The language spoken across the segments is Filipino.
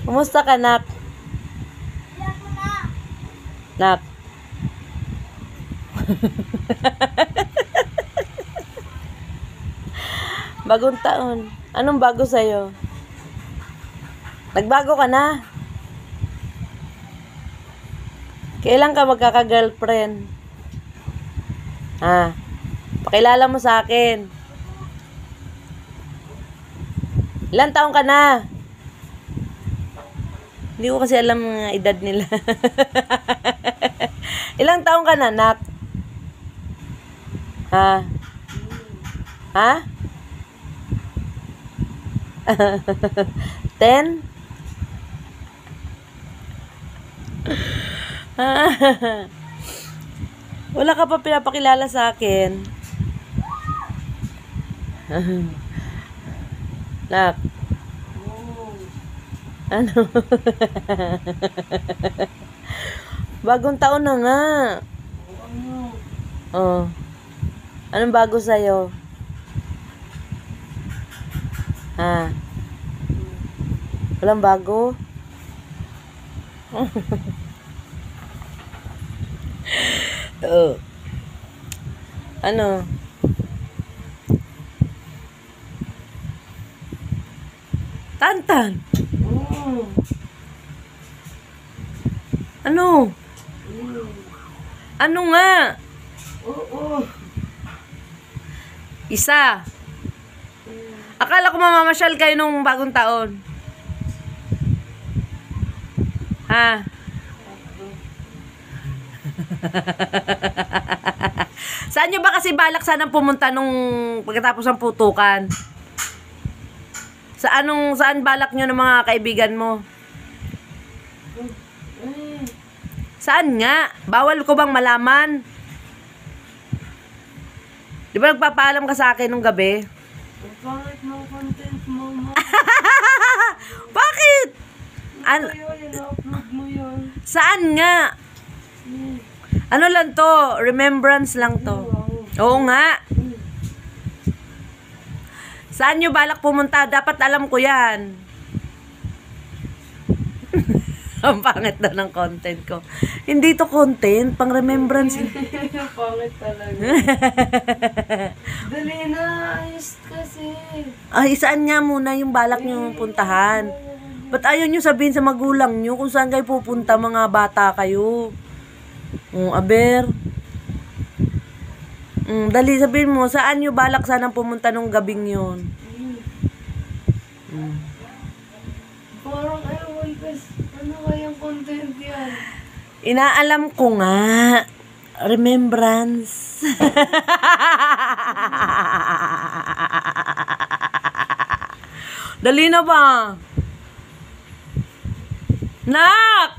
Kumusta ka, Nak? Nak? Bagong taon. Anong bago sa'yo? Nagbago ka na? Kailan ka magkaka-girlfriend? Pakilala mo sa akin. Ilang taon ka na? Hindi ko kasi alam ang edad nila. Ilang taon ka na, Nak? Ha? 10? Wala ka pa pinapakilala sa akin. Nak? Ano? Bagong taon na nga. Oh. Anong bago sa'yo? Walang bago? Ano? Tantan? Ano? Ano nga? Isa. Akala ko mamamasyal kayo nung bagong taon. Saan nyo ba kasi balak sanang pumunta nung pagkatapos ng putukan? Saan balak nyo ng mga kaibigan mo? Saan nga? Bawal ko bang malaman? Di ba nagpapaalam ka sa akin nung gabi? Bakit mo content mo, ma? Bakit? I-upload mo yun. Saan nga? Ano lang to? Remembrance lang to. Oo nga. Saan nyo balak pumunta? Dapat alam ko yan. Ang pangit daw ng content ko. Hindi to content, pang remembrance. Pangit talaga. Dali na, ayos kasi. Ay, saan nga muna yung balak nyo puntahan? Ba't ayaw nyo sabihin sa magulang nyo kung saan kayo pupunta, mga bata kayo? Aber. Dali, sabihin mo, saan nyo balak sanang pumunta nung gabing yun? Parang ewan kasi, ano kayang content yan? Inaalam ko nga. Remembrance. Dali na ba? Nak!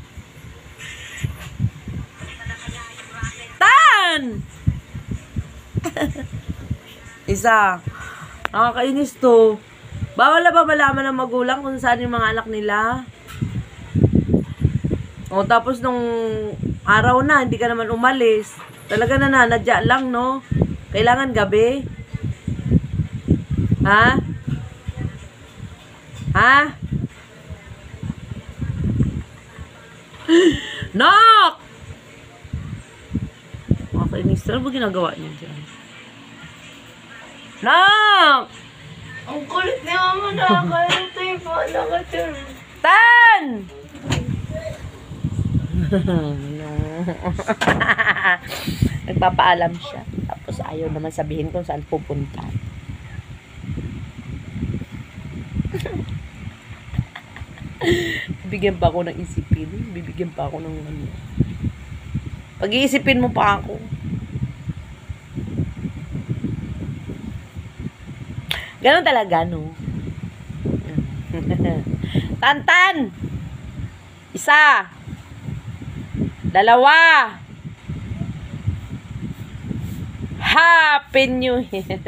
Tan! Isa. Nakakainis to. Bawal na ba malaman ng magulang kung saan yung mga anak nila? O tapos nung araw na, hindi ka naman umalis. Talaga nananadya lang, no? Kailangan gabi. Ha? Nak! Nakakainis. Ano ba ginagawa niya dyan? Nak! Ang kulit ni mama na, kaya tayo pa nakatur. Tan! Nagpapaalam siya. Tapos ayaw naman sabihin kung saan pupunta. Bibigyan pa ako ng isipin. Bibigyan pa ako ng ano. Pag-iisipin mo pa ako. Ganon talaga, no? Tantan! Isa! Dalawa! Happy New Year!